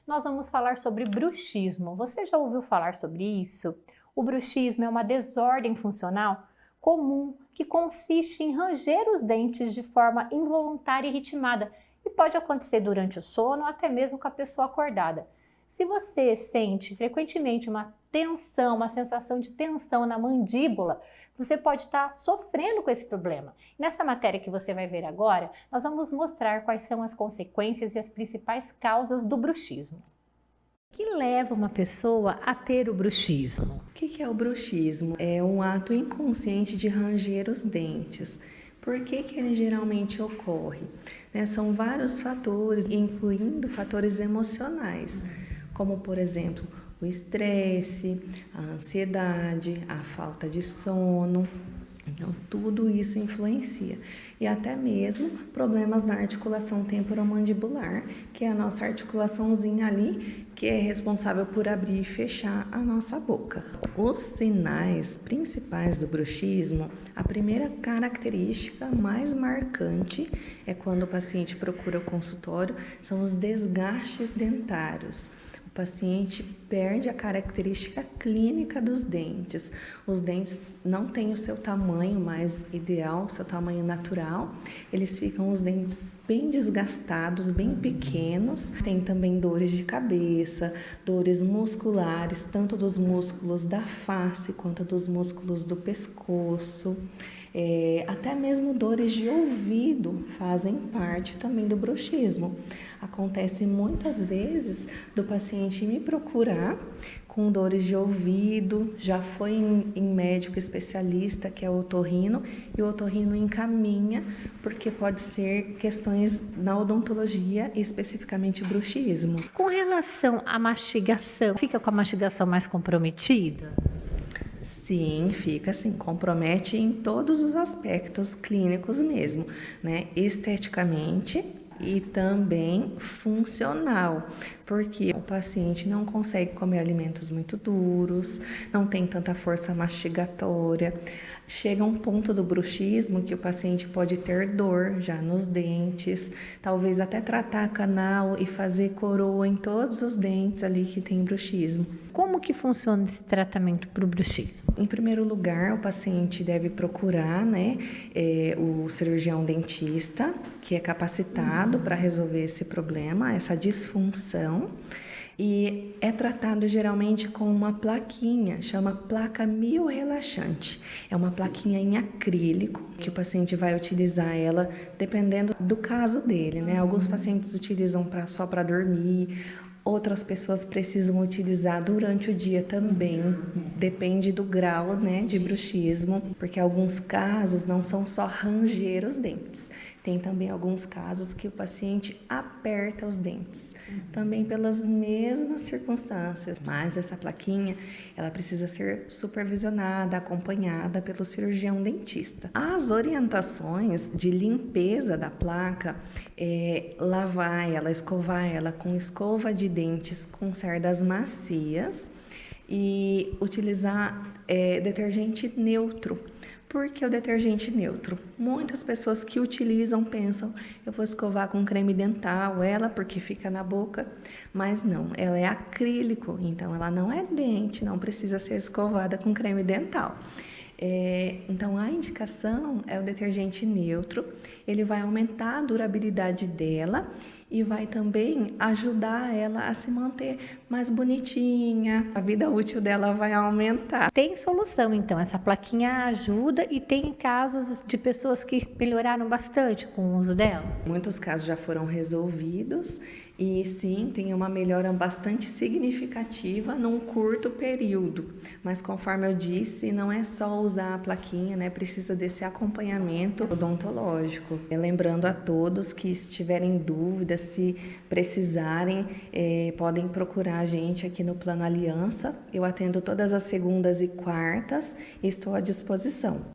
nós vamos falar sobre bruxismo. Você já ouviu falar sobre isso? O bruxismo é uma desordem funcional comum que consiste em ranger os dentes de forma involuntária e ritmada e pode acontecer durante o sono ou até mesmo com a pessoa acordada. Se você sente frequentemente uma tensão, uma sensação de tensão na mandíbula, você pode estar sofrendo com esse problema. Nessa matéria que você vai ver agora, nós vamos mostrar quais são as consequências e as principais causas do bruxismo. O que leva uma pessoa a ter o bruxismo? O que é o bruxismo? É um ato inconsciente de ranger os dentes. Por que ele geralmente ocorre? São vários fatores, incluindo fatores emocionais, como por exemplo o estresse, a ansiedade, a falta de sono. Então, tudo isso influencia. E até mesmo problemas na articulação temporomandibular, que é a nossa articulaçãozinha ali, que é responsável por abrir e fechar a nossa boca. Os sinais principais do bruxismo, a primeira característica mais marcante é quando o paciente procura o consultório, são os desgastes dentários. O paciente perde a característica clínica dos dentes. Os dentes não têm o seu tamanho mais ideal, o seu tamanho natural. Eles ficam os dentes bem desgastados, bem pequenos. Tem também dores de cabeça, dores musculares, tanto dos músculos da face quanto dos músculos do pescoço. Até mesmo dores de ouvido fazem parte também do bruxismo. Acontece muitas vezes do paciente me procurar com dores de ouvido, já foi em médico especialista, que é o otorrino, e o otorrino encaminha, porque pode ser questões na odontologia, especificamente bruxismo. Com relação à mastigação, fica com a mastigação mais comprometida? Sim, fica assim, compromete em todos os aspectos clínicos mesmo, esteticamente e também funcional, porque o paciente não consegue comer alimentos muito duros, não tem tanta força mastigatória. Chega um ponto do bruxismo que o paciente pode ter dor já nos dentes, talvez até tratar canal e fazer coroa em todos os dentes ali que tem bruxismo. Como que funciona esse tratamento para o bruxismo? Em primeiro lugar, o paciente deve procurar o cirurgião dentista, que é capacitado para resolver esse problema, essa disfunção. E é tratado geralmente com uma plaquinha, chama placa miorrelaxante. É uma plaquinha em acrílico, que o paciente vai utilizar ela dependendo do caso dele, Alguns pacientes utilizam só para dormir, outras pessoas precisam utilizar durante o dia também, depende do grau, de bruxismo, porque alguns casos não são só ranger os dentes, tem também alguns casos que o paciente aperta os dentes, também pelas mesmas circunstâncias, mas essa plaquinha, ela precisa ser supervisionada, acompanhada pelo cirurgião dentista. As orientações de limpeza da placa é lavar ela, escovar ela com escova de dentes com cerdas macias e utilizar detergente neutro. Por que o detergente neutro? Muitas pessoas que utilizam pensam, eu vou escovar com creme dental ela porque fica na boca, mas não, ela é acrílico, então ela não é dente, não precisa ser escovada com creme dental. Então a indicação é o detergente neutro, ele vai aumentar a durabilidade dela e vai também ajudar ela a se manter mais bonitinha, a vida útil dela vai aumentar. Tem solução então, essa plaquinha ajuda e tem casos de pessoas que melhoraram bastante com o uso dela? Muitos casos já foram resolvidos e sim, tem uma melhora bastante significativa num curto período, mas conforme eu disse, não é só usar a plaquinha, precisa desse acompanhamento odontológico. Lembrando a todos que se tiverem dúvidas, se precisarem, podem procurar a gente aqui no Plano Aliança. Eu atendo todas as segundas e quartas e estou à disposição.